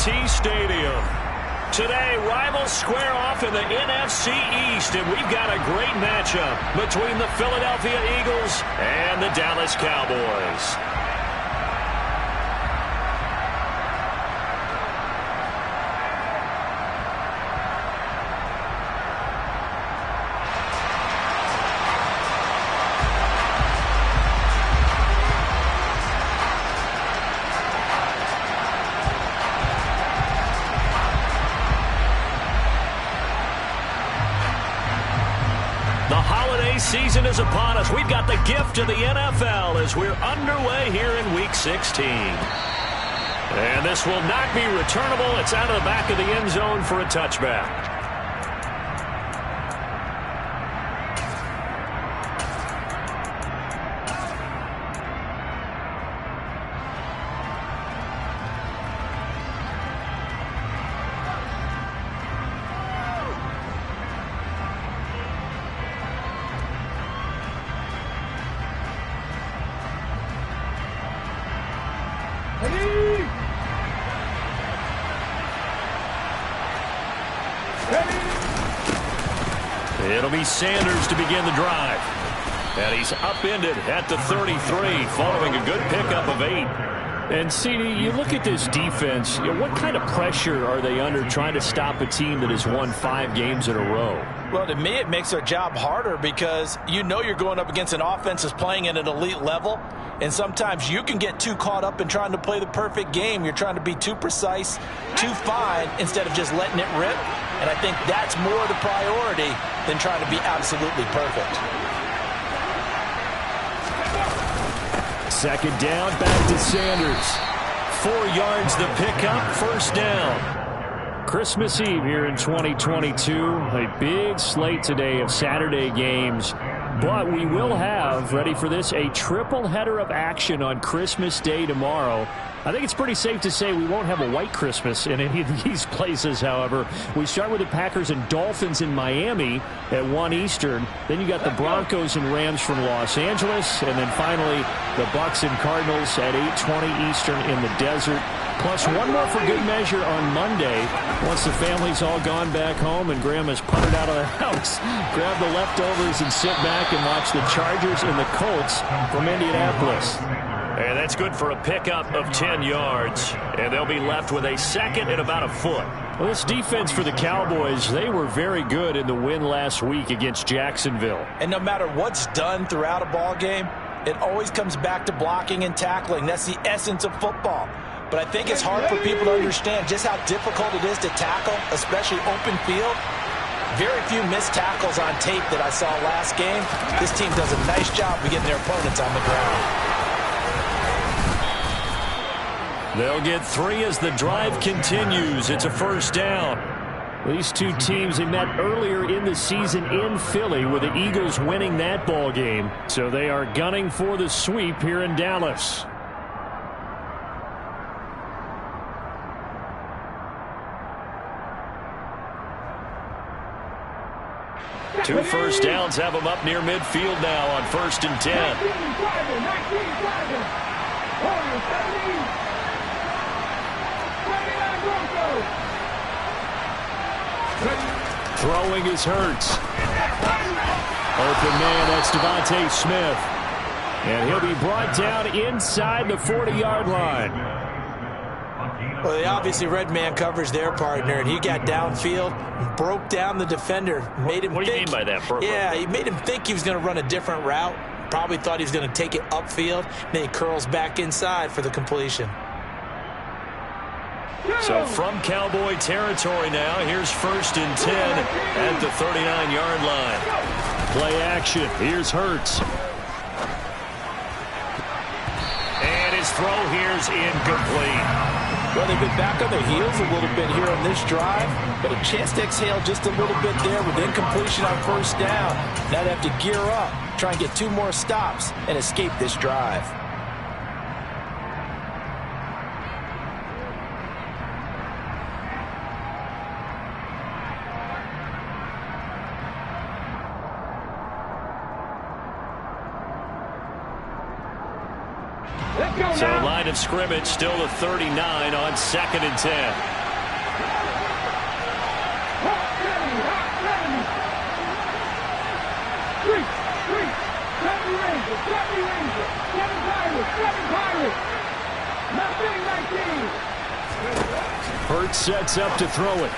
AT&T Stadium. Today, rivals square off in the NFC East, and we've got a great matchup between the Philadelphia Eagles and the Dallas Cowboys. Season is upon us. We've got the gift of the NFL as we're underway here in Week 16. And this will not be returnable. It's out of the back of the end zone for a touchback. It'll be Sanders to begin the drive. And he's upended at the 33 following a good pickup of 8. And, CD, you look at this defense, what kind of pressure are they under trying to stop a team that has won 5 games in a row? Well, to me, it makes their job harder because you know you're going up against an offense that's playing at an elite level. And sometimes you can get too caught up in trying to play the perfect game. You're trying to be too precise, too fine, instead of just letting it rip. And I think that's more the priority than trying to be absolutely perfect. Second down, back to Sanders. 4 yards the pickup, first down. Christmas Eve here in 2022. A big slate today of Saturday games. But we will have, ready for this, a triple header of action on Christmas Day tomorrow. I think it's pretty safe to say we won't have a white Christmas in any of these places, however. We start with the Packers and Dolphins in Miami at 1 Eastern. Then you got the Broncos and Rams from Los Angeles. And then finally, the Bucs and Cardinals at 8:20 Eastern in the desert. Plus one more for good measure on Monday. Once the family's all gone back home and Grandma's puttered out of the house, grab the leftovers and sit back and watch the Chargers and the Colts from Indianapolis. And that's good for a pickup of 10 yards. And they'll be left with a second and about a foot. Well, this defense for the Cowboys, they were very good in the win last week against Jacksonville. And no matter what's done throughout a ball game, it always comes back to blocking and tackling. That's the essence of football. But I think it's hard for people to understand just how difficult it is to tackle, especially open field. Very few missed tackles on tape that I saw last game. This team does a nice job of getting their opponents on the ground. They'll get 3 as the drive continues. It's a first down. These two teams, they met earlier in the season in Philly with the Eagles winning that ball game. So they are gunning for the sweep here in Dallas. Two first downs have them up near midfield now on 1st and 10. Throwing is Hurts. Open man, that's Devontae Smith. And he'll be brought down inside the 40-yard line. Well, they obviously read man coverage their partner, and he got downfield, broke down the defender, made him What do you mean by that? Yeah, he made him think he was going to run a different route. Probably thought he was going to take it upfield. Then he curls back inside for the completion. So from Cowboy territory now, here's 1st and 10 at the 39-yard line. Play action. Here's Hurts. And his throw here's incomplete. Well, they've been back on their heels a little bit here on this drive, but a chance to exhale just a little bit there with incompletion on 1st down. Now they have to gear up, try and get 2 more stops, and escape this drive. So line of scrimmage still the 39 on 2nd and 10. Hurts sets up to throw it.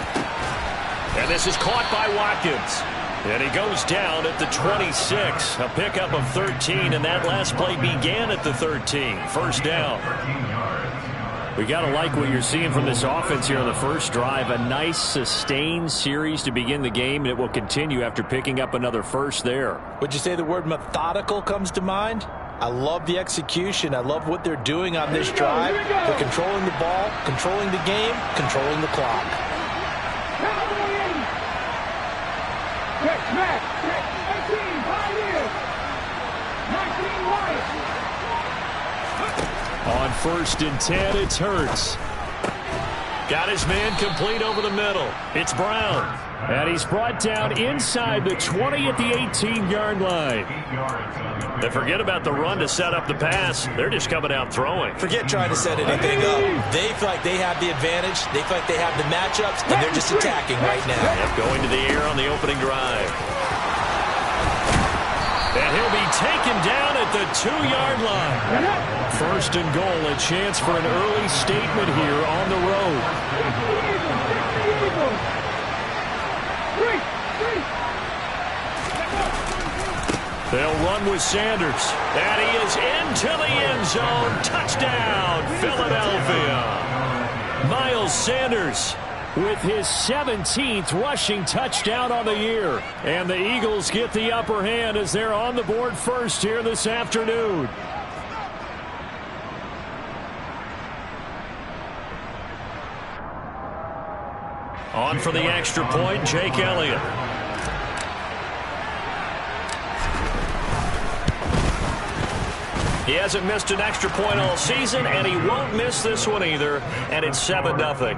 And this is caught by Watkins. And he goes down at the 26. A pickup of 13, and that last play began at the 13. First down. We got to like what you're seeing from this offense here on the first drive. A nice, sustained series to begin the game, and it will continue after picking up another first there. Would you say the word methodical comes to mind? I love the execution. I love what they're doing on this drive. They're controlling the ball, controlling the game, controlling the clock. On 1st and 10, it's Hurts. Got his man complete over the middle. It's Brown. And he's brought down inside the 20 at the 18-yard line. They forget about the run to set up the pass. They're just coming out throwing. Forget trying to set anything up. They feel like they have the advantage. They feel like they have the matchups, and they're just attacking right now. And going to the air on the opening drive. And he'll be taken down at the 2-yard line. 1st and goal, a chance for an early statement here on the road. They'll run with Sanders. And he is into the end zone. Touchdown, Philadelphia. Miles Sanders with his 17th rushing touchdown on the year. And the Eagles get the upper hand as they're on the board first here this afternoon. On for the extra point, Jake Elliott. He hasn't missed an extra point all season, and he won't miss this one either. And it's 7-0.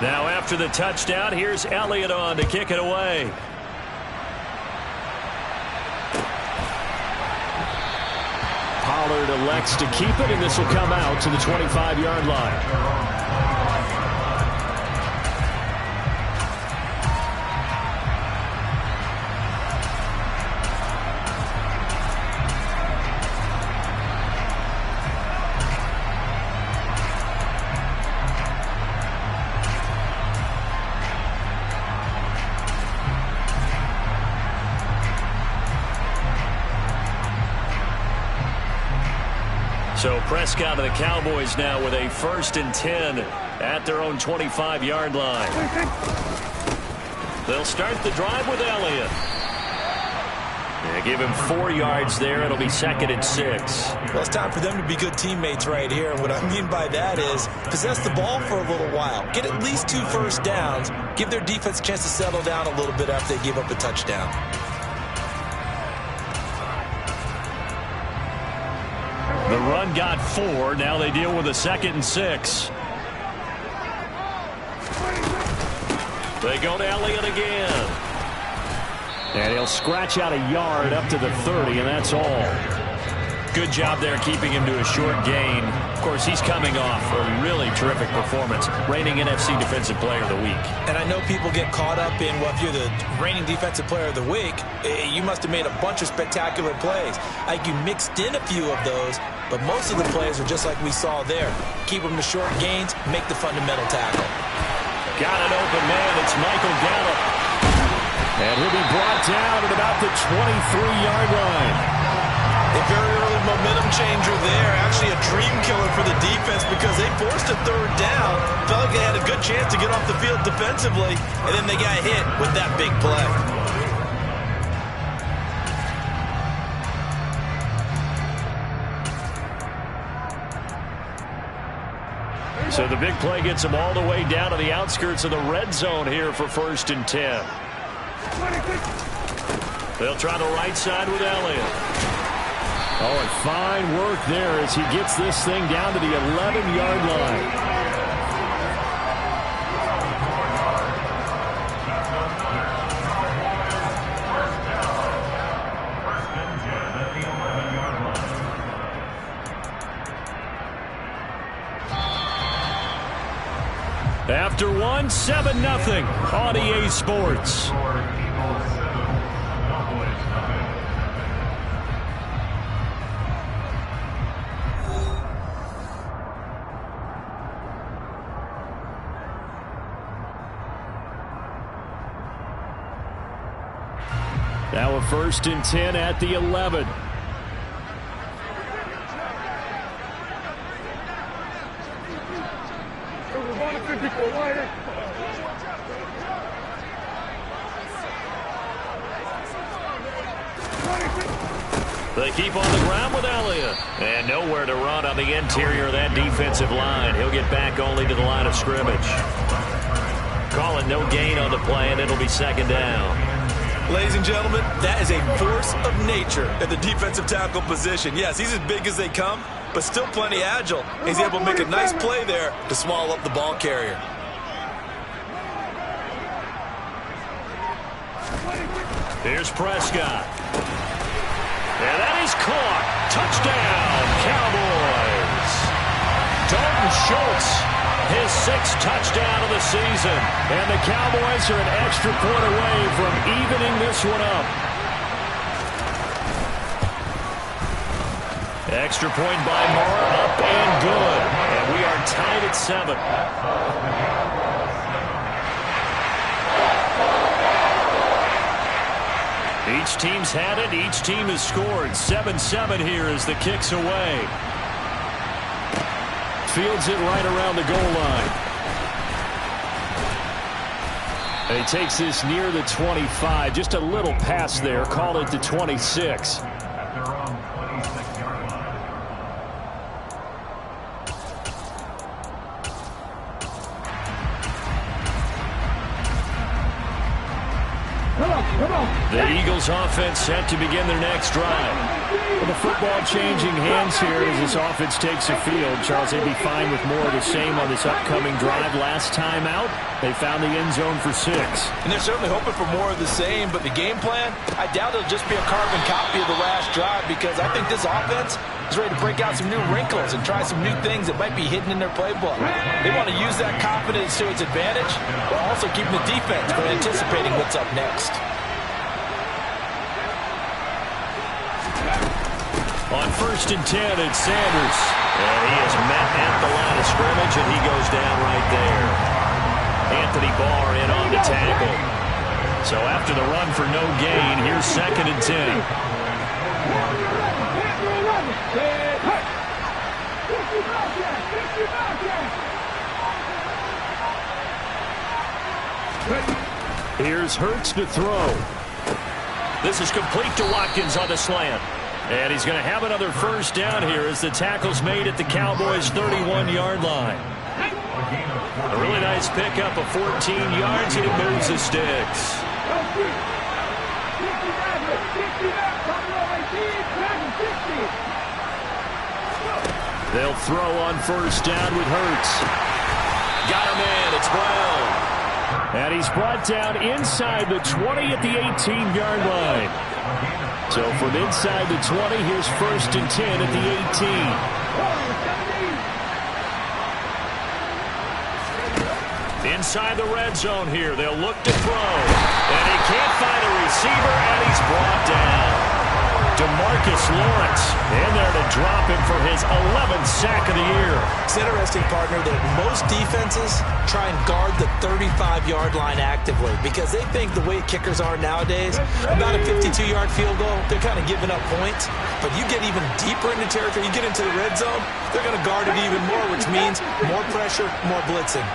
Now after the touchdown, here's Elliott on to kick it away. Pollard elects to keep it, and this will come out to the 25-yard line. So Prescott and the Cowboys now with a 1st and 10 at their own 25-yard line. They'll start the drive with Elliott. Yeah, give him 4 yards there. It'll be 2nd and 6. Well, it's time for them to be good teammates right here. What I mean by that is possess the ball for a little while. Get at least 2 first downs. Give their defense a chance to settle down a little bit after they give up a touchdown. The run got 4. Now they deal with a 2nd and 6. They go to Elliott again. And he'll scratch out a yard up to the 30, and that's all. Good job there keeping him to a short gain. Of course, he's coming off a really terrific performance, reigning NFC Defensive Player of the Week. And I know people get caught up in, well, if you're the reigning Defensive Player of the Week, you must have made a bunch of spectacular plays. Like you mixed in a few of those, but most of the plays are just like we saw there. Keep them to short gains, make the fundamental tackle. Got an open man. It's Michael Gallup. And he'll be brought down at about the 23-yard line. A very early momentum changer there. Actually a dream killer for the defense because they forced a 3rd down. Felt like they had a good chance to get off the field defensively, and then they got hit with that big play. So the big play gets them all the way down to the outskirts of the red zone here for 1st and 10. They'll try the right side with Elliott. Oh, and fine work there as he gets this thing down to the 11-yard line. After one, 7-0 on EA Sports. Now a 1st and 10 at the 11. They keep on the ground with Elliott. And nowhere to run on the interior of that defensive line. He'll get back only to the line of scrimmage. Calling no gain on the play, and it'll be 2nd down. Ladies and gentlemen, that is a force of nature at the defensive tackle position. Yes, he's as big as they come, but still plenty agile. He's able to make a nice play there to swallow up the ball carrier. Here's Prescott. And that is caught. Touchdown, Cowboys. Dalton Schultz, his 6th touchdown of the season. And the Cowboys are an extra point away from evening this one up. Extra point by Moore, up and good. And we are tied at 7. Each team's had it. Each team has scored. 7-7 here as the kick's away. Fields it right around the goal line. And he takes this near the 25. Just a little pass there. Call it the 26. The Eagles offense set to begin their next drive. Well, the football changing hands here as this offense takes the field. Charles, they'd be fine with more of the same on this upcoming drive. Last time out, they found the end zone for 6. And they're certainly hoping for more of the same, but the game plan, I doubt it'll just be a carbon copy of the last drive, because I think this offense is ready to break out some new wrinkles and try some new things that might be hidden in their playbook. They want to use that confidence to its advantage, while also keeping the defense from anticipating what's up next. On 1st and 10, it's Sanders. And he is met at the line of scrimmage, and he goes down right there. Anthony Barr in on the tackle. So after the run for no gain, here's 2nd and 10. Here's Hurts to throw. This is complete to Watkins on the slant. And he's going to have another 1st down here as the tackle's made at the Cowboys' 31-yard line. A really nice pickup of 14 yards, and he moves the sticks. They'll throw on 1st down with Hurts. Got him in. It's Brown. And he's brought down inside the 20 at the 18-yard line. So from inside the 20, here's 1st and 10 at the 18. Inside the red zone here. They'll look to throw. And he can't find a receiver, and he's brought down. DeMarcus Lawrence in there to drop him for his 11th sack of the year. It's interesting, partner, that most defenses try and guard the 35-yard line actively because they think the way kickers are nowadays, about a 52-yard field goal, they're kind of giving up points. But you get even deeper into territory, you get into the red zone, they're going to guard it even more, which means more pressure, more blitzing.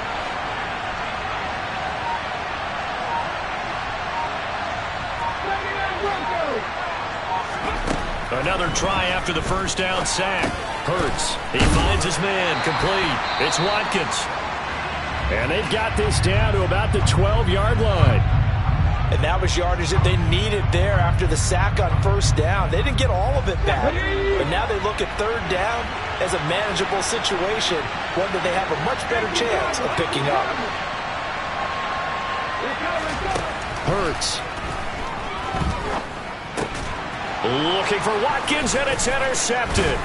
Another try after the 1st down sack. Hurts. He finds his man. Complete. It's Watkins. And they've got this down to about the 12-yard line. And that was yardage that they needed there after the sack on 1st down. They didn't get all of it back. But now they look at 3rd down as a manageable situation, one that they have a much better chance of picking up. Hurts. Looking for Watkins, and it's intercepted.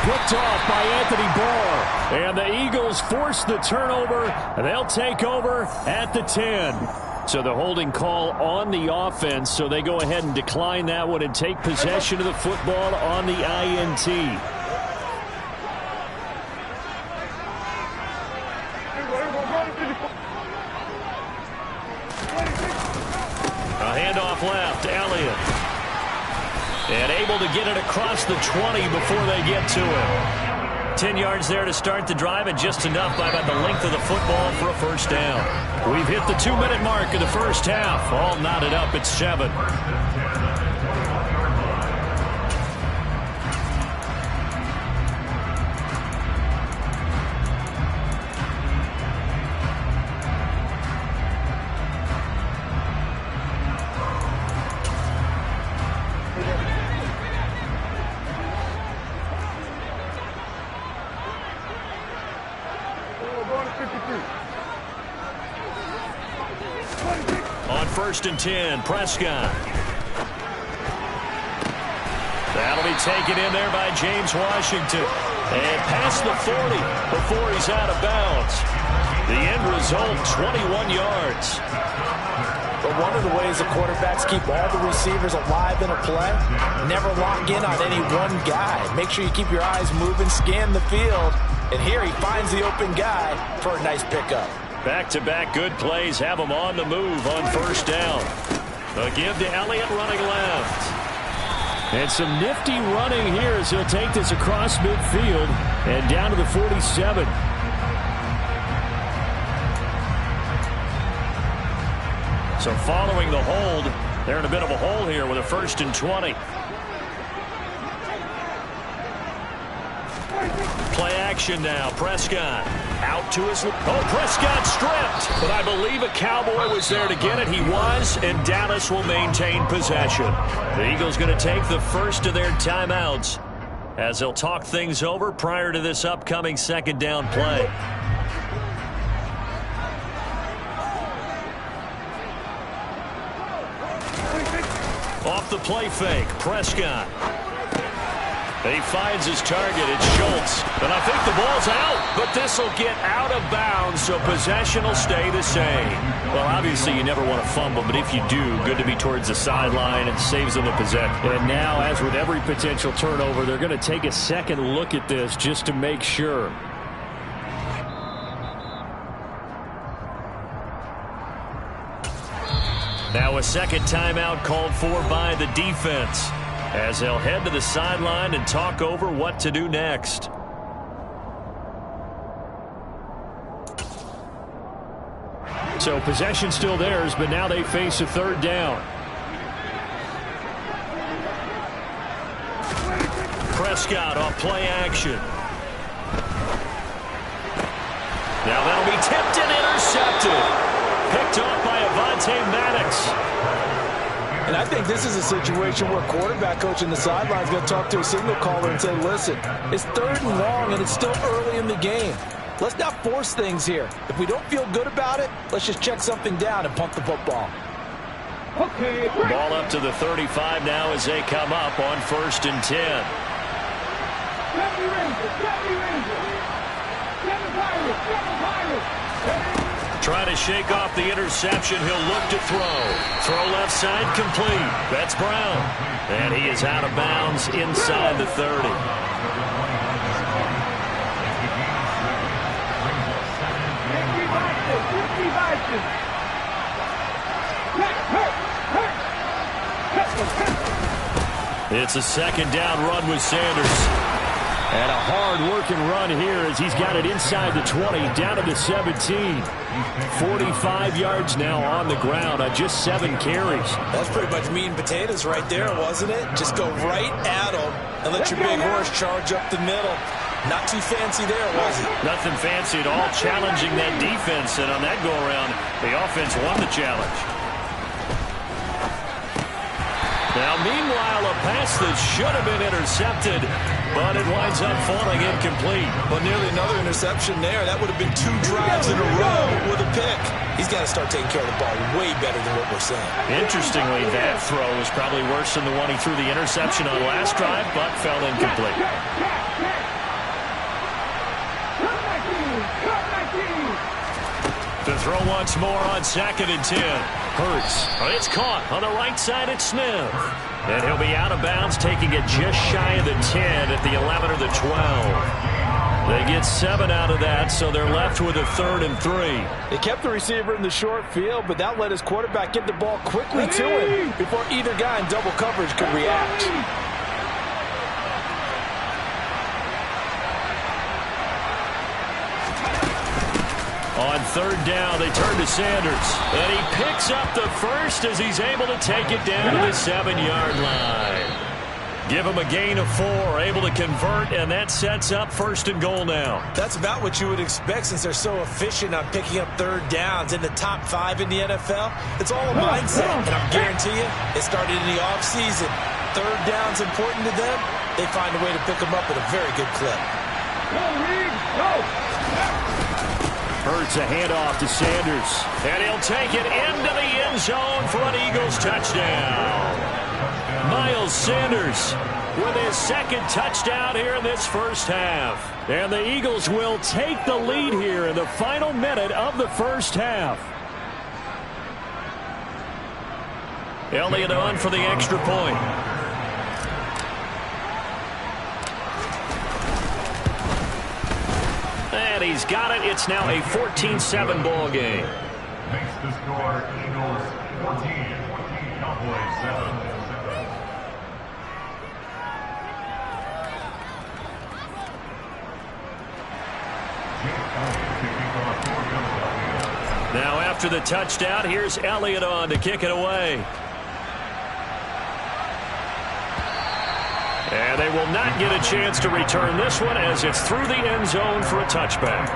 picked off by Anthony Barr. And the Eagles force the turnover. They'll take over at the 10. So the holding call on the offense, so they go ahead and decline that one and take possession of the football on the INT. A handoff left, Elliott. And able to get it across the 20 before they get to it. 10 yards there to start the drive, and just enough by about the length of the football for a first down. We've hit the 2-minute mark of the first half. All knotted up at 7. On 1st and 10, Prescott. That'll be taken in there by James Washington. And past the 40 before he's out of bounds. The end result, 21 yards. But one of the ways the quarterbacks keep all the receivers alive in a play, never lock in on any one guy. Make sure you keep your eyes moving, scan the field. And here he finds the open guy for a nice pickup. Back-to-back good plays have him on the move on first down. A give to Elliott running left. And some nifty running here as he'll take this across midfield and down to the 47. So following the hold, they're in a bit of a hole here with a 1st and 20. Play action now. Prescott out to his... Oh, Prescott stripped. But I believe a Cowboy was there to get it. He was, and Dallas will maintain possession. The Eagles going to take the first of their timeouts as they'll talk things over prior to this upcoming 2nd down play. Off the play fake, Prescott. He finds his target. It's Schultz. And I think the ball's out, but this will get out of bounds, so possession will stay the same. Well, obviously you never want to fumble, but if you do, good to be towards the sideline. It saves them the possession. And now, as with every potential turnover, they're going to take a second look at this just to make sure. Now a second timeout called for by the defense, as they'll head to the sideline and talk over what to do next. So possession still theirs, but now they face a 3rd down. Prescott off play action. Now that'll be tipped and intercepted. Picked off by Avonte Maddox. And I think this is a situation where quarterback coach in the sideline is going to talk to a signal caller and say, listen, it's 3rd and long and it's still early in the game. Let's not force things here. If we don't feel good about it, let's just check something down and pump the football. Okay. Ball up to the 35 now as they come up on 1st and 10. Trying to shake off the interception. He'll look to throw. Throw left side complete. That's Brown. And he is out of bounds inside the 30. It's a 2nd down run with Sanders. And a hard-working run here as he's got it inside the 20, down to the 17. 45 yards now on the ground on just 7 carries. That's pretty much meat and potatoes right there, wasn't it? Just go right at him and let your big horse charge up the middle. Not too fancy there, was it? Nothing fancy at all, challenging that defense. And on that go-around, the offense won the challenge. Now, meanwhile, a pass that should have been intercepted, but it winds up falling incomplete. Well, nearly another interception there. That would have been 2 drives in a row with a pick. He's got to start taking care of the ball way better than what we're saying. Interestingly, that throw was probably worse than the one he threw the interception on last drive, but fell incomplete. To throw once more on 2nd and 10. Hurts. It's caught on the right side at Smith. And he'll be out of bounds, taking it just shy of the 10 at the 11 or the 12. They get 7 out of that, so they're left with a 3rd and 3. They kept the receiver in the short field, but that let his quarterback get the ball quickly to him before either guy in double coverage could react. On 3rd down, they turn to Sanders. And he picks up the first as he's able to take it down to the 7-yard line. Give him a gain of 4, able to convert, and that sets up 1st and goal now. That's about what you would expect since they're so efficient on picking up 3rd downs in the top 5 in the NFL. It's all a mindset, and I guarantee you, it started in the offseason. 3rd down's important to them. They find a way to pick them up at a very good clip. Hurts a handoff to Sanders, and he'll take it into the end zone for an Eagles touchdown. Miles Sanders with his 2nd touchdown here in this first half. And the Eagles will take the lead here in the final minute of the first half. Elliott on for the extra point. And he's got it. It's now a 14-7 ball game. Makes the score Eagles 14, Cowboys 7. Now after the touchdown, here's Elliott on to kick it away. And they will not get a chance to return this one as it's through the end zone for a touchback.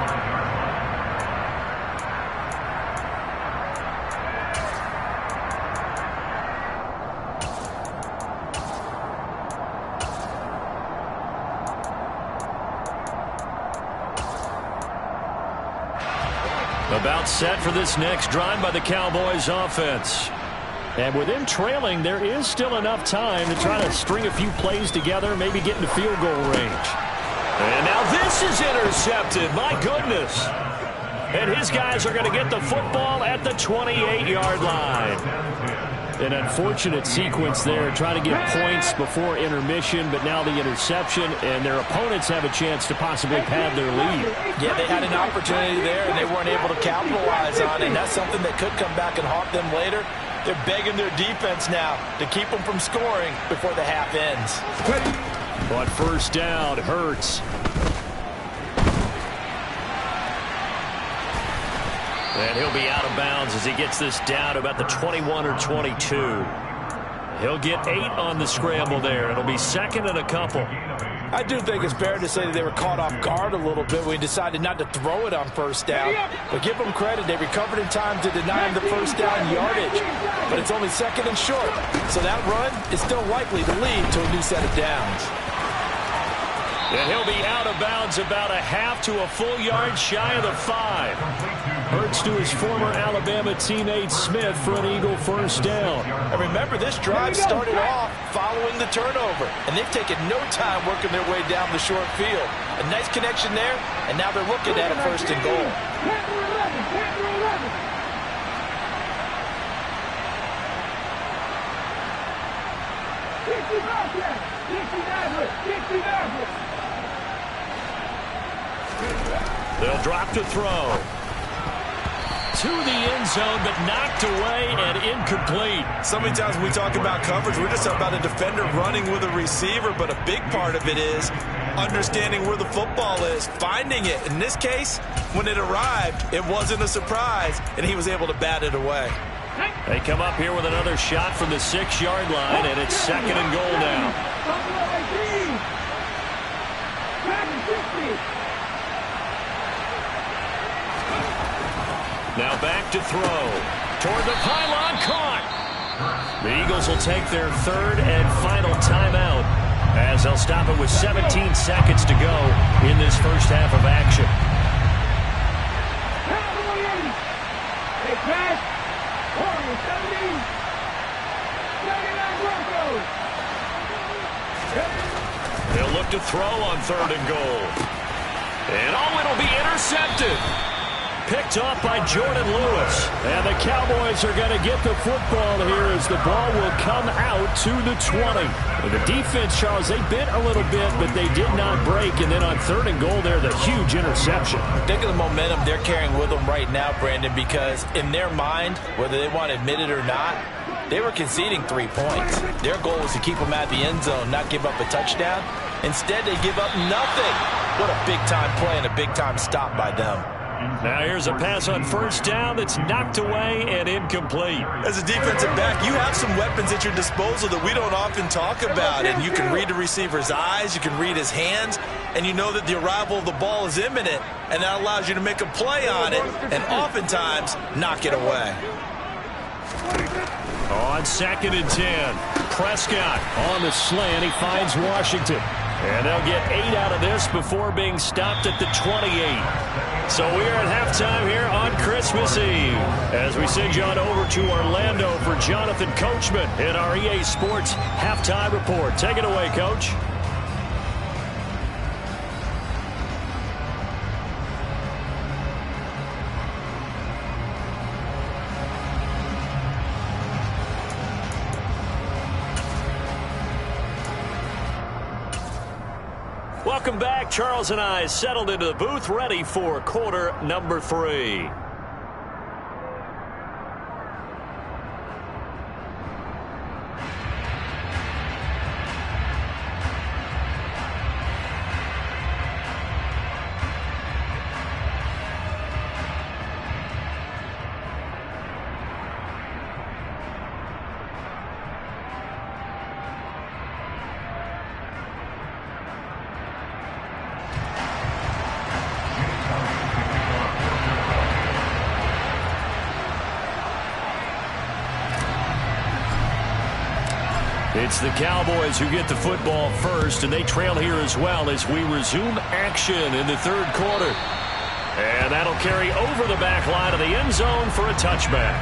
About set for this next drive by the Cowboys offense. And with them trailing, there is still enough time to try to string a few plays together, maybe get into field goal range. And now this is intercepted. My goodness. And his guys are going to get the football at the 28-yard line. An unfortunate sequence there, trying to get points before intermission, but now the interception, and their opponents have a chance to possibly pad their lead. Yeah, they had an opportunity there, and they weren't able to capitalize on it, and that's something that could come back and haunt them later. They're begging their defense now to keep them from scoring before the half ends. On 1st down, Hurts. And he'll be out of bounds as he gets this down to about the 21 or 22. He'll get 8 on the scramble there. It'll be 2nd and a couple. I do think it's fair to say that they were caught off guard a little bit when he decided not to throw it on 1st down. But give them credit. They recovered in time to deny him the 1st down yardage. But it's only 2nd and short. So that run is still likely to lead to a new set of downs. And he'll be out of bounds about a half to a full yard shy of the 5. Hurts to his former Alabama teammate Smith for an Eagle 1st down. And remember, this drive started off following the turnover, and they've taken no time working their way down the short field. A nice connection there, and now they're looking at a 1st and goal. They'll drop to throw. To the end zone, but knocked away and incomplete. So many times when we talk about coverage, we're just about a defender running with a receiver, but a big part of it is understanding where the football is, finding it. In this case, when it arrived, it wasn't a surprise, and he was able to bat it away. They come up here with another shot from the 6-yard line, and it's 2nd and goal now. Now back to throw. Toward the pylon, caught. The Eagles will take their 3rd and final timeout as they'll stop it with 17 seconds to go in this first half of action. They'll look to throw on 3rd and goal. And it'll be intercepted. picked off by Jordan Lewis. And the Cowboys are going to get the football here as the ball will come out to the 20. The defense, Charles, they bit a little bit, but they did not break. And then on 3rd and goal there, the huge interception. Think of the momentum they're carrying with them right now, Brandon, because in their mind, whether they want to admit it or not, they were conceding 3 points. Their goal was to keep them at the end zone, not give up a touchdown. Instead, they give up nothing. What a big-time play and a big-time stop by them. Now here's a pass on 1st down that's knocked away and incomplete. As a defensive back, you have some weapons at your disposal that we don't often talk about. And you can read the receiver's eyes, you can read his hands, and you know that the arrival of the ball is imminent. And that allows you to make a play on it and oftentimes knock it away. On 2nd and 10, Prescott on the slant. He finds Washington. And they'll get 8 out of this before being stopped at the 28. So we are at halftime here on Christmas Eve as we send you on over to Orlando for Jonathan Coachman in our EA Sports Halftime Report. Take it away, Coach. Welcome back. Charles and I settled into the booth, ready for quarter number 3. It's the Cowboys who get the football first, and they trail here as well as we resume action in the 3rd quarter. And that'll carry over the back line of the end zone for a touchback.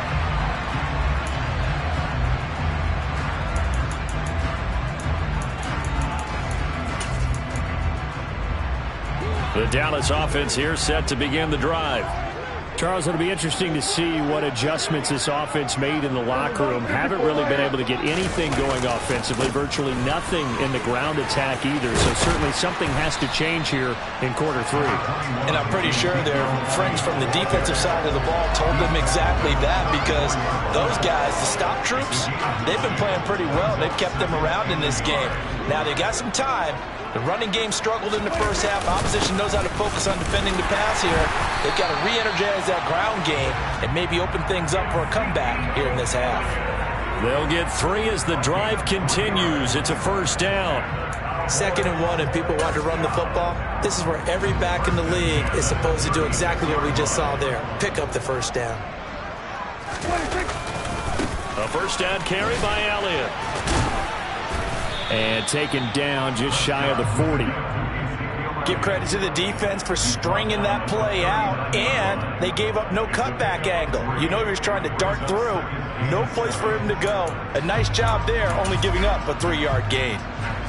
The Dallas offense here set to begin the drive. Charles, it'll be interesting to see what adjustments this offense made in the locker room. Haven't really been able to get anything going offensively. Virtually nothing in the ground attack either. So certainly something has to change here in quarter 3. And I'm pretty sure their friends from the defensive side of the ball told them exactly that, because those guys, the stop troops, they've been playing pretty well. They've kept them around in this game. Now they got some time. The running game struggled in the first half. Opposition knows how to focus on defending the pass here. They've got to re-energize that ground game and maybe open things up for a comeback here in this half. They'll get 3 as the drive continues. It's a 1st down. 2nd and 1, and people want to run the football. This is where every back in the league is supposed to do exactly what we just saw there. Pick up the 1st down. A 1st down carry by Elliott. And taken down just shy of the 40. Give credit to the defense for stringing that play out, and they gave up no cutback angle. You know he was trying to dart through. No place for him to go. A nice job there, only giving up a 3-yard gain.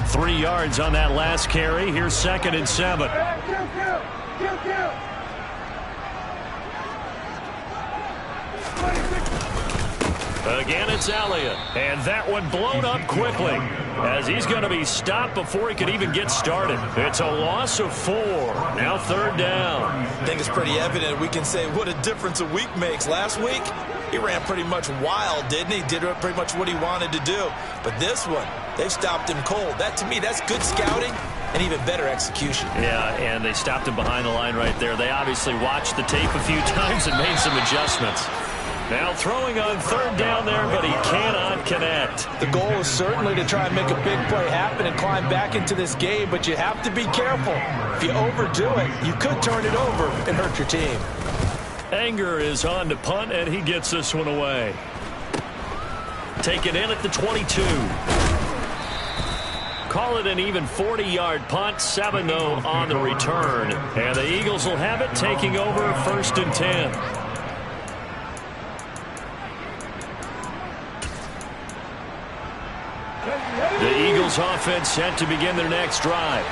3 yards on that last carry. Here's 2nd and 7. Again, it's Elliott. And that one blown up quickly as he's going to be stopped before he could even get started. It's a loss of 4. Now 3rd down. I think it's pretty evident. We can say what a difference a week makes. Last week, he ran pretty much wild, didn't he? Did pretty much what he wanted to do. But this one, they've stopped him cold. That, to me, that's good scouting and even better execution. Yeah, and they stopped him behind the line right there. They obviously watched the tape a few times and made some adjustments. Now throwing on 3rd down there, but he cannot connect. The goal is certainly to try and make a big play happen and climb back into this game, but you have to be careful. If you overdo it, you could turn it over and hurt your team. Anger is on to punt, and he gets this one away. Taken in at the 22. Call it an even 40-yard punt. 7, though, on the return. And the Eagles will have it, taking over 1st and 10. The Eagles offense set to begin their next drive.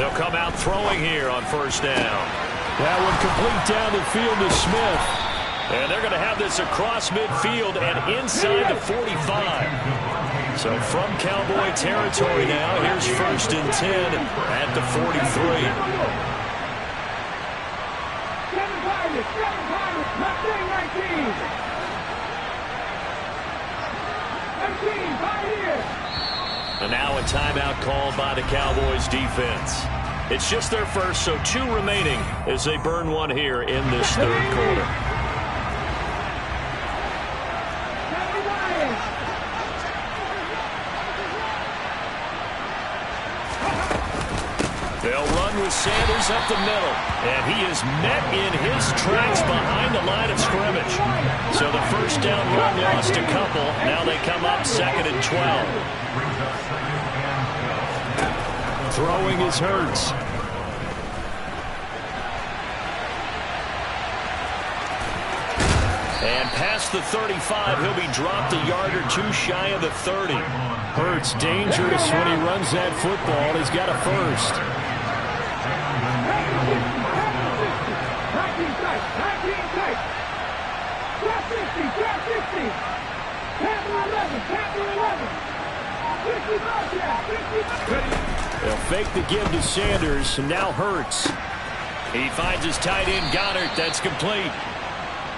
They'll come out throwing here on first down. That one complete down the field to Smith. And they're going to have this across midfield and inside the 45. So from Cowboy territory now, here's 1st and 10 at the 43. And now a timeout called by the Cowboys defense. It's just their first, so 2 remaining as they burn one here in this 3rd quarter. They'll run with Sanders up the middle, and he is met in his tracks behind the line of scrimmage. So the first down run lost a couple. Now they come up 2nd and 12. Throwing is Hurts. And past the 35, he'll be dropped a yard or 2 shy of the 30. Hurts dangerous when he runs that football. He's got a first. They'll fake the give to Sanders, and now Hurts. He finds his tight end Goddard. That's complete.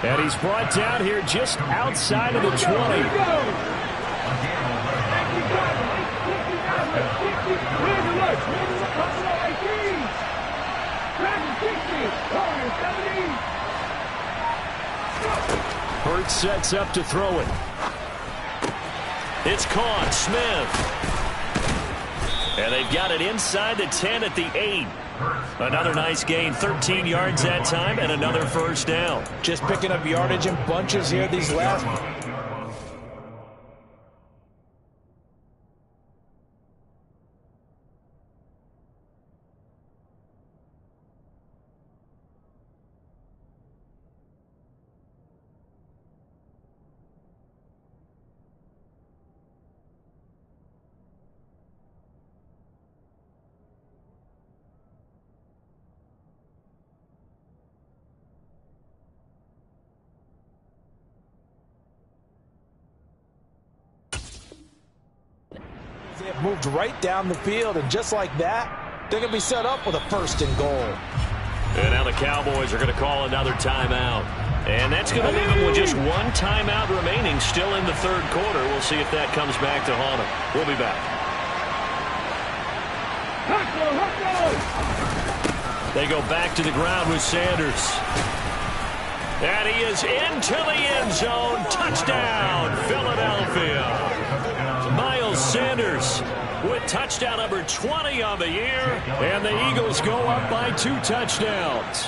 And he's brought down here just outside of the 20. Hurts sets up to throw it. It's caught. Smith. And they've got it inside the 10 at the 8. Another nice gain. 13 yards that time and another first down. Just picking up yardage in bunches here these last. They've moved right down the field, and just like that, they're going to be set up with a 1st and goal. And now the Cowboys are going to call another timeout. And that's going to leave them with just 1 timeout remaining still in the 3rd quarter. We'll see if that comes back to haunt them. We'll be back. They go back to the ground with Sanders. And he is into the end zone. Touchdown, Philadelphia. Miles Sanders with touchdown number 20 on the year. And the Eagles go up by 2 touchdowns.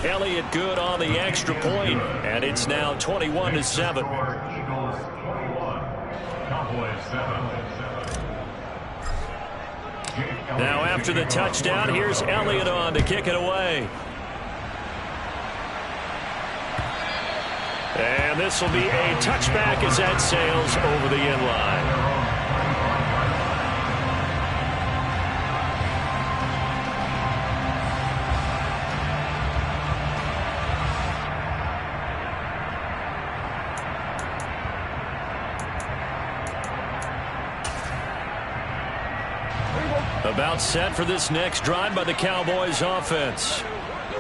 Elliott good on the extra point, and it's now 21-7. Now after the touchdown, here's Elliott on to kick it away. And this will be a touchback as that sails over the end line. About set for this next drive by the Cowboys offense.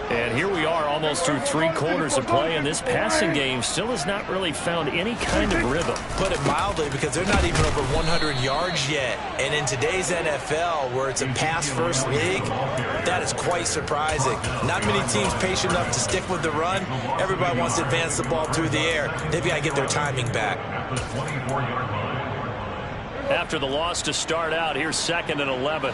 And here we are almost through 3 quarters of play, and this passing game still has not really found any kind of rhythm. Put it mildly, because they're not even over 100 yards yet. And in today's NFL, where it's a pass-first league, that is quite surprising. Not many teams patient enough to stick with the run. Everybody wants to advance the ball through the air. They've got to get their timing back. After the loss to start out, here's 2nd and 11.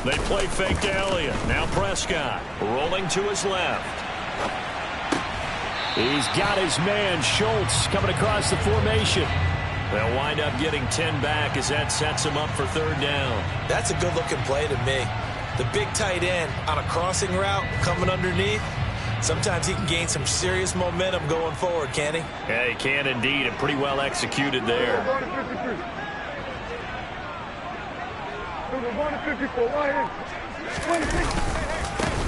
They play fake to Elliott. Now Prescott rolling to his left. He's got his man, Schultz, coming across the formation. They'll wind up getting 10 back as that sets him up for 3rd down. That's a good-looking play to me. The big tight end on a crossing route coming underneath. Sometimes he can gain some serious momentum going forward, can't he? Yeah, he can indeed, and pretty well executed there.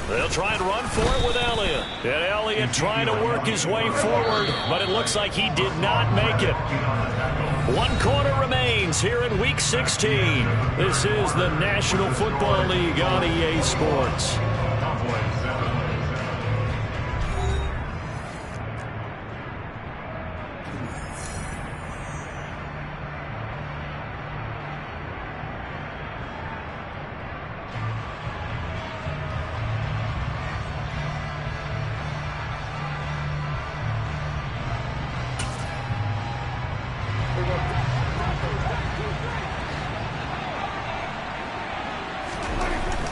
They'll try and run for it with Elliott. And Elliott trying to work his way forward, but it looks like he did not make it. 1 quarter remains here in Week 16. This is the National Football League on EA Sports.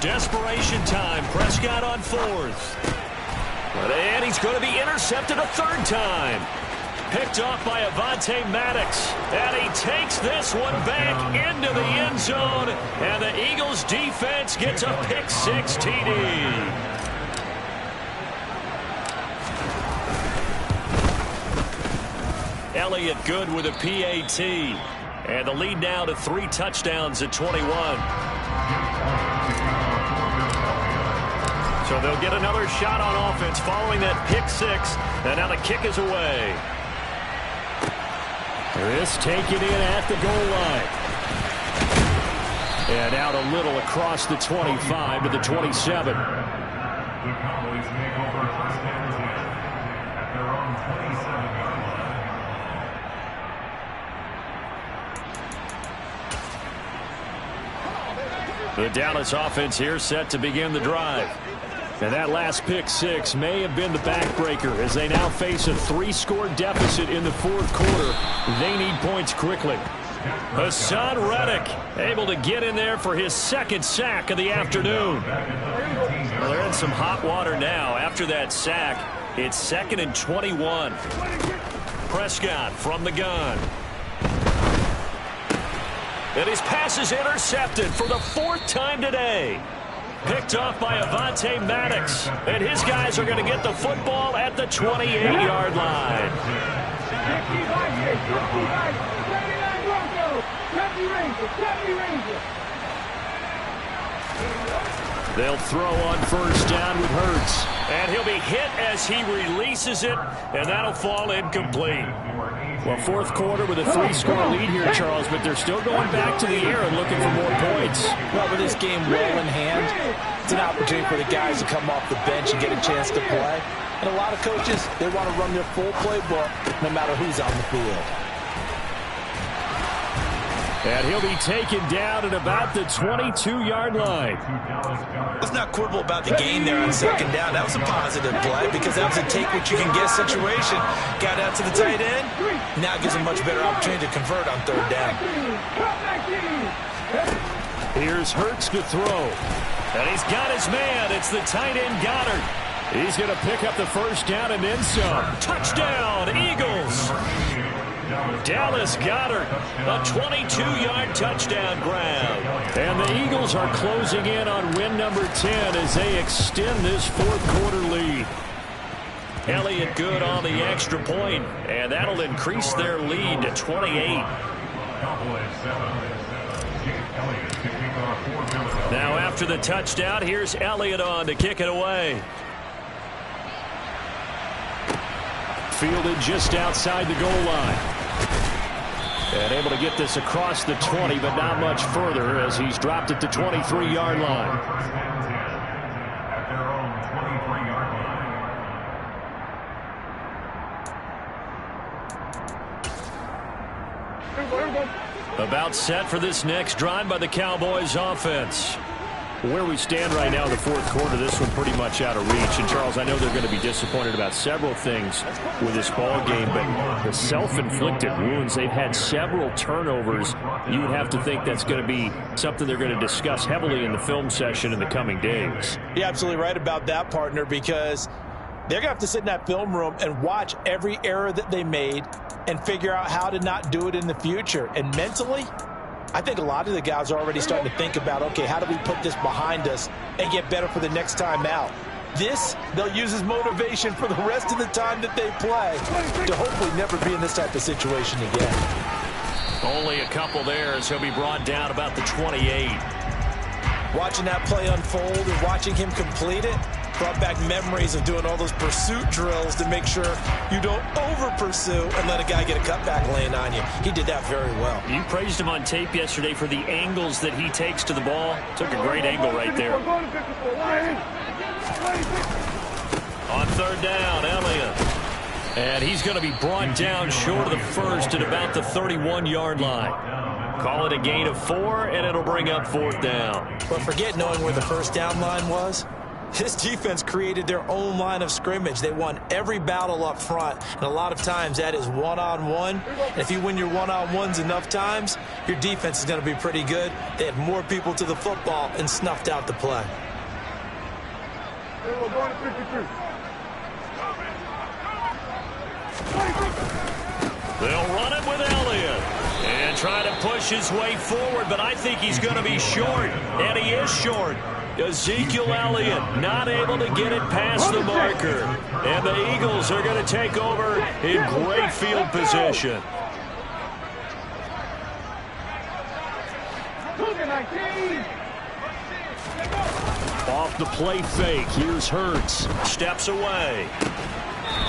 Desperation time. Prescott on 4th. And he's going to be intercepted a 3rd time. Picked off by Avonte Maddox. And he takes this one back into the end zone. And the Eagles defense gets a pick 6 TD. Elliott good with a PAT. And the lead now to 3 touchdowns at 21. So they'll get another shot on offense following that pick 6. And now the kick is away. This taken in at the goal line. And out a little across the 25 to the 27. The Cowboys make over first and 10 at their own 27-yard line. The Dallas offense here set to begin the drive. And that last pick 6 may have been the backbreaker as they now face a 3-score deficit in the 4th quarter. They need points quickly. Hassan Reddick able to get in there for his 2nd sack of the afternoon. Well, they're in some hot water now. After that sack, it's 2nd and 21. Prescott from the gun. And his pass is intercepted for the 4th time today. Picked off by Avonte Maddox. And his guys are going to get the football at the 28-yard line. They'll throw on 1st down with Hurts. And he'll be hit as he releases it. And that'll fall incomplete. Well, 4th quarter with a 3-score lead here, Charles, but they're still going back to the air and looking for more points. Well, with this game well in hand, it's an opportunity for the guys to come off the bench and get a chance to play. And a lot of coaches, they want to run their full playbook no matter who's on the field. And he'll be taken down at about the 22-yard line. Let's not quibble about the gain there on 2nd down. That was a positive play because that was a take-what-you-can-get situation. Got out to the tight end. Now it gives him much better opportunity to convert on 3rd down. Here's Hurts to throw. And he's got his man. It's the tight end Goddard. He's going to pick up the 1st down and then some. Touchdown, Eagles. Dallas Goedert, a 22-yard touchdown grab. And the Eagles are closing in on win number 10 as they extend this 4th quarter lead. Elliott good on the extra point, and that'll increase their lead to 28. Now after the touchdown, here's Elliott on to kick it away. Fielded just outside the goal line. And able to get this across the 20, but not much further as he's dropped it to 23-yard line. About set for this next drive by the Cowboys offense. Where we stand right now in the 4th quarter, this one pretty much out of reach. And, Charles, I know they're going to be disappointed about several things with this ball game, but the self-inflicted wounds, they've had several turnovers. You would have to think that's going to be something they're going to discuss heavily in the film session in the coming days. You're absolutely right about that, partner, because they're going to have to sit in that film room and watch every error that they made and figure out how to not do it in the future. And mentally, I think a lot of the guys are already starting to think about, okay, how do we put this behind us and get better for the next time out? This, they'll use as motivation for the rest of the time that they play to hopefully never be in this type of situation again. Only a couple there as he'll be brought down about the 28. Watching that play unfold and watching him complete it brought back memories of doing all those pursuit drills to make sure you don't over-pursue and let a guy get a cutback lane on you. He did that very well. You praised him on tape yesterday for the angles that he takes to the ball. Took a great angle right there. On third down, Elliott. And he's going to be brought down short of the first at about the 31-yard line. Call it a gain of 4, and it'll bring up fourth down. But forget knowing where the first down line was. This defense created their own line of scrimmage. They won every battle up front, and a lot of times that is one-on-one. And if you win your one-on-ones enough times, your defense is going to be pretty good. They had more people to the football and snuffed out the play. They'll run it with Elliott and try to push his way forward, but I think he's going to be short, and he is short. Ezekiel Elliott not able to get it past the marker, and the Eagles are going to take over in great field position. Off the play fake, here's Hurts, steps away.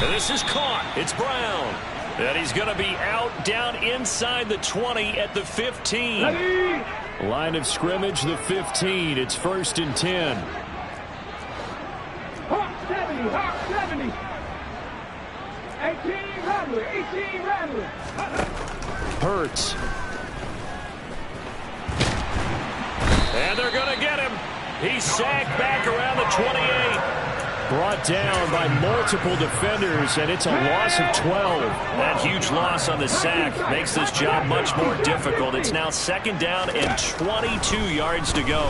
And this is caught, it's Brown. And he's going to be out down inside the 20 at the 15. Ready? Line of scrimmage, the 15. It's 1st and 10. Hawk 70, Hawk 70. 18 Rattler, 18 Rattler. Hurts. And they're going to get him. He's sacked back around the 28. Brought down by multiple defenders, and it's a loss of 12. That huge loss on the sack makes this job much more difficult. It's now 2nd down and 22 yards to go.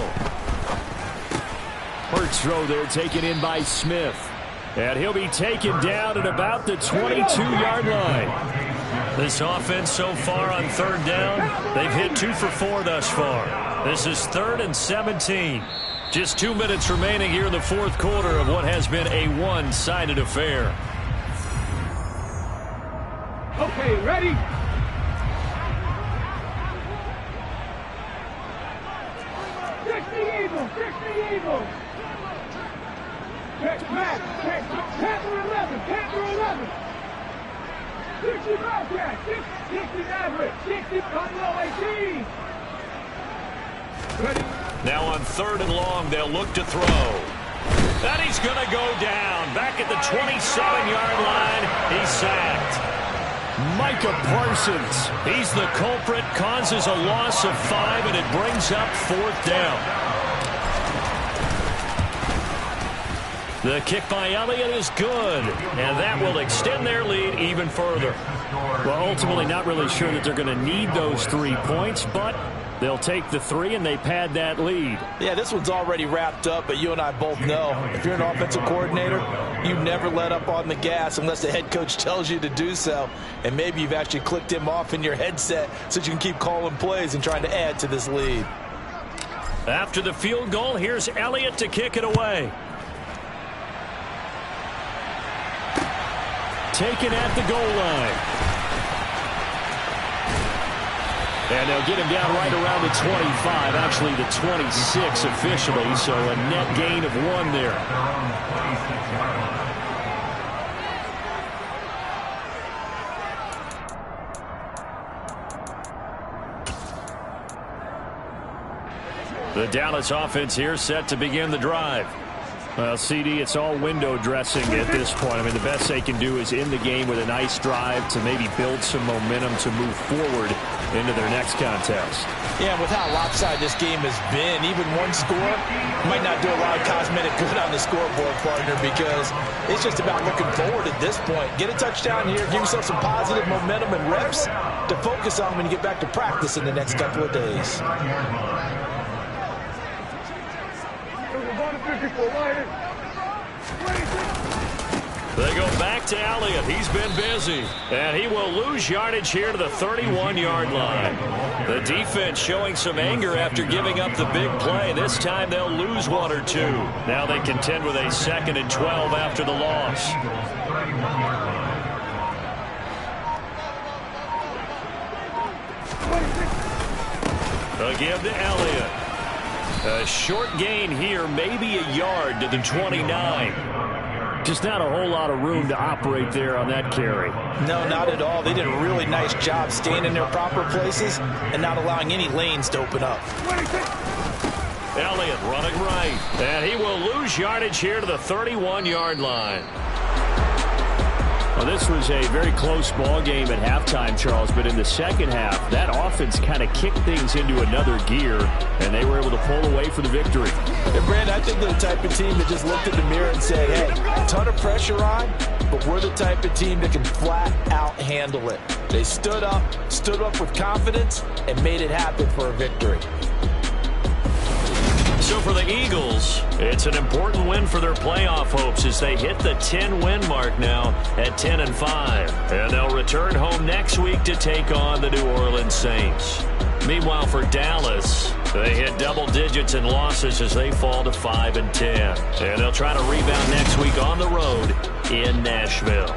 Hurts throw there taken in by Smith. And he'll be taken down at about the 22-yard line. This offense so far on 3rd down, they've hit 2 for 4 thus far. This is 3rd and 17. Just 2 minutes remaining here in the 4th quarter of what has been a one-sided affair. Okay, ready? Check the Eagles. Check Matt. Check Panther 11. 60 Bobcat. 60 average. 60 Conroe 18. Ready? Now on 3rd and long, they'll look to throw. And he's going to go down. Back at the 27-yard line, he's sacked. Micah Parsons, he's the culprit, causes a loss of 5, and it brings up 4th down. The kick by Elliott is good, and that will extend their lead even further. Well, ultimately not really sure that they're going to need those 3 points, but they'll take the 3, and they pad that lead. Yeah, this one's already wrapped up, but you and I both know if you're an offensive coordinator, you never let up on the gas unless the head coach tells you to do so. And maybe you've actually clicked him off in your headset so you can keep calling plays and trying to add to this lead. After the field goal, here's Elliott to kick it away. Taken at the goal line. And they'll get him down right around the 25, actually the 26 officially, so a net gain of 1 there. The Dallas offense here set to begin the drive. Well, CD, it's all window dressing at this point. I mean, the best they can do is end the game with a nice drive to maybe build some momentum to move forward into their next contest. Yeah, with how lopsided this game has been, even one score might not do a lot of cosmetic good on the scoreboard, partner, because it's just about looking forward at this point. Get a touchdown here, give yourself some positive momentum and reps to focus on when you get back to practice in the next couple of days. They go back to Elliott. He's been busy. And he will lose yardage here to the 31-yard line. The defense showing some anger after giving up the big play. This time they'll lose 1 or 2. Now they contend with a 2nd and 12 after the loss. A give to Elliott. A short gain here, maybe a yard to the 29. Just not a whole lot of room to operate there on that carry. No, not at all. They did a really nice job staying in their proper places and not allowing any lanes to open up. Elliott running right. And he will lose yardage here to the 31-yard line. Well, this was a very close ball game at halftime, Charles, but in the second half, that offense kind of kicked things into another gear, and they were able to pull away for the victory. And, Brandon, I think they're the type of team that just looked in the mirror and said, hey, a ton of pressure on, but we're the type of team that can flat out handle it. They stood up with confidence, and made it happen for a victory. So for the Eagles, it's an important win for their playoff hopes as they hit the 10-win mark now at 10-5. And they'll return home next week to take on the New Orleans Saints. Meanwhile, for Dallas, they hit double digits in losses as they fall to 5-10. And they'll try to rebound next week on the road in Nashville.